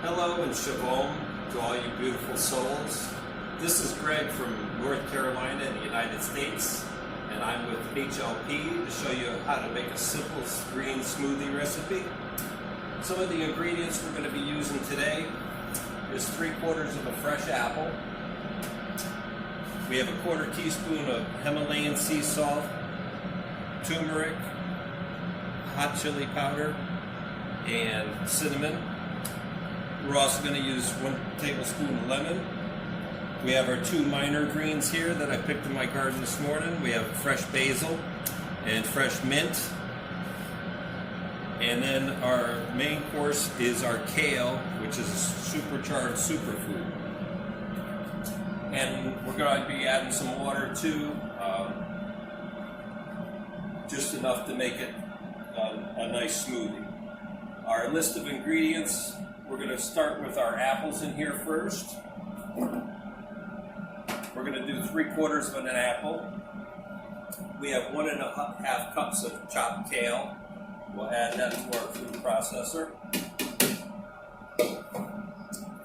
Hello and shalom to all you beautiful souls. This is Greg from North Carolina in the United States, and I'm with HLP to show you how to make a simple green smoothie recipe. Some of the ingredients we're going to be using today is 3/4 of a fresh apple. We have a 1/4 teaspoon of Himalayan sea salt, turmeric, hot chili powder, and cinnamon. We're also going to use 1 tablespoon of lemon. We have our 2 minor greens here that I picked in my garden this morning. We have fresh basil and fresh mint. And then our main course is our kale, which is a supercharged superfood. And we're going to be adding some water too, just enough to make it a nice smoothie. Our list of ingredients, we're going to start with our apples in here first. We're going to do 3/4 of an apple. We have 1 1/2 cups of chopped kale. We'll add that to our food processor.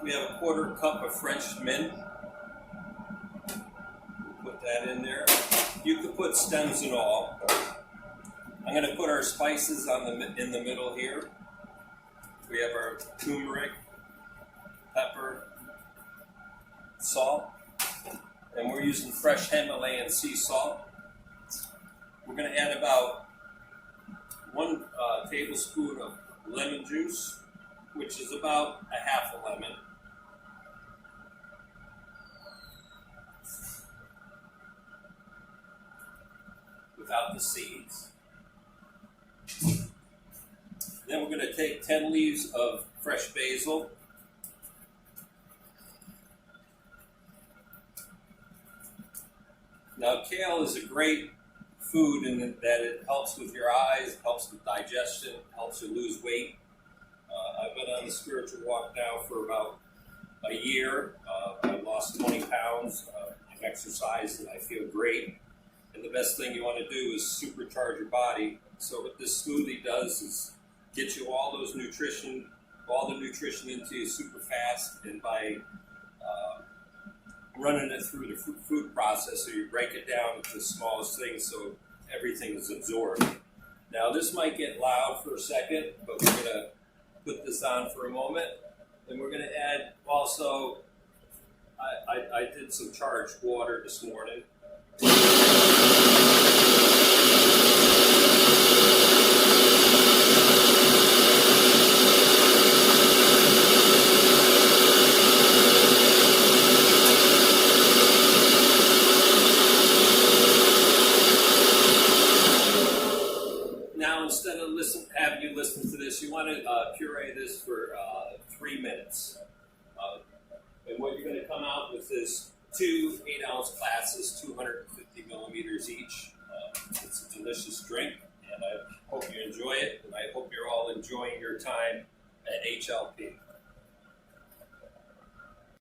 We have a 1/4 cup of French mint. We'll put that in there. You could put stems and all. I'm going to put our spices in the middle here. We have our turmeric, pepper, salt, and we're using fresh Himalayan sea salt. We're going to add about 1 tablespoon of lemon juice, which is about 1/2 a lemon. Without the seeds. Then we're going to take 10 leaves of fresh basil. Now, kale is a great food in that it helps with your eyes, helps with digestion, helps you lose weight. I've been on the spiritual walk now for about a year. I've lost 20 pounds. I've exercised and I feel great. And the best thing you want to do is supercharge your body. So what this smoothie does is get you all the nutrition into you super fast, and by running it through the food processor, you break it down into the smallest things so everything is absorbed. Now this might get loud for a second, but we're going to put this on for a moment, and we're going to add also, I did some charged water this morning. Instead of having you listen to this, you want to puree this for 3 minutes. And what you're going to come out with is 2 8-ounce glasses, 250 milliliters each. It's a delicious drink, and I hope you enjoy it, and I hope you're all enjoying your time at HLP.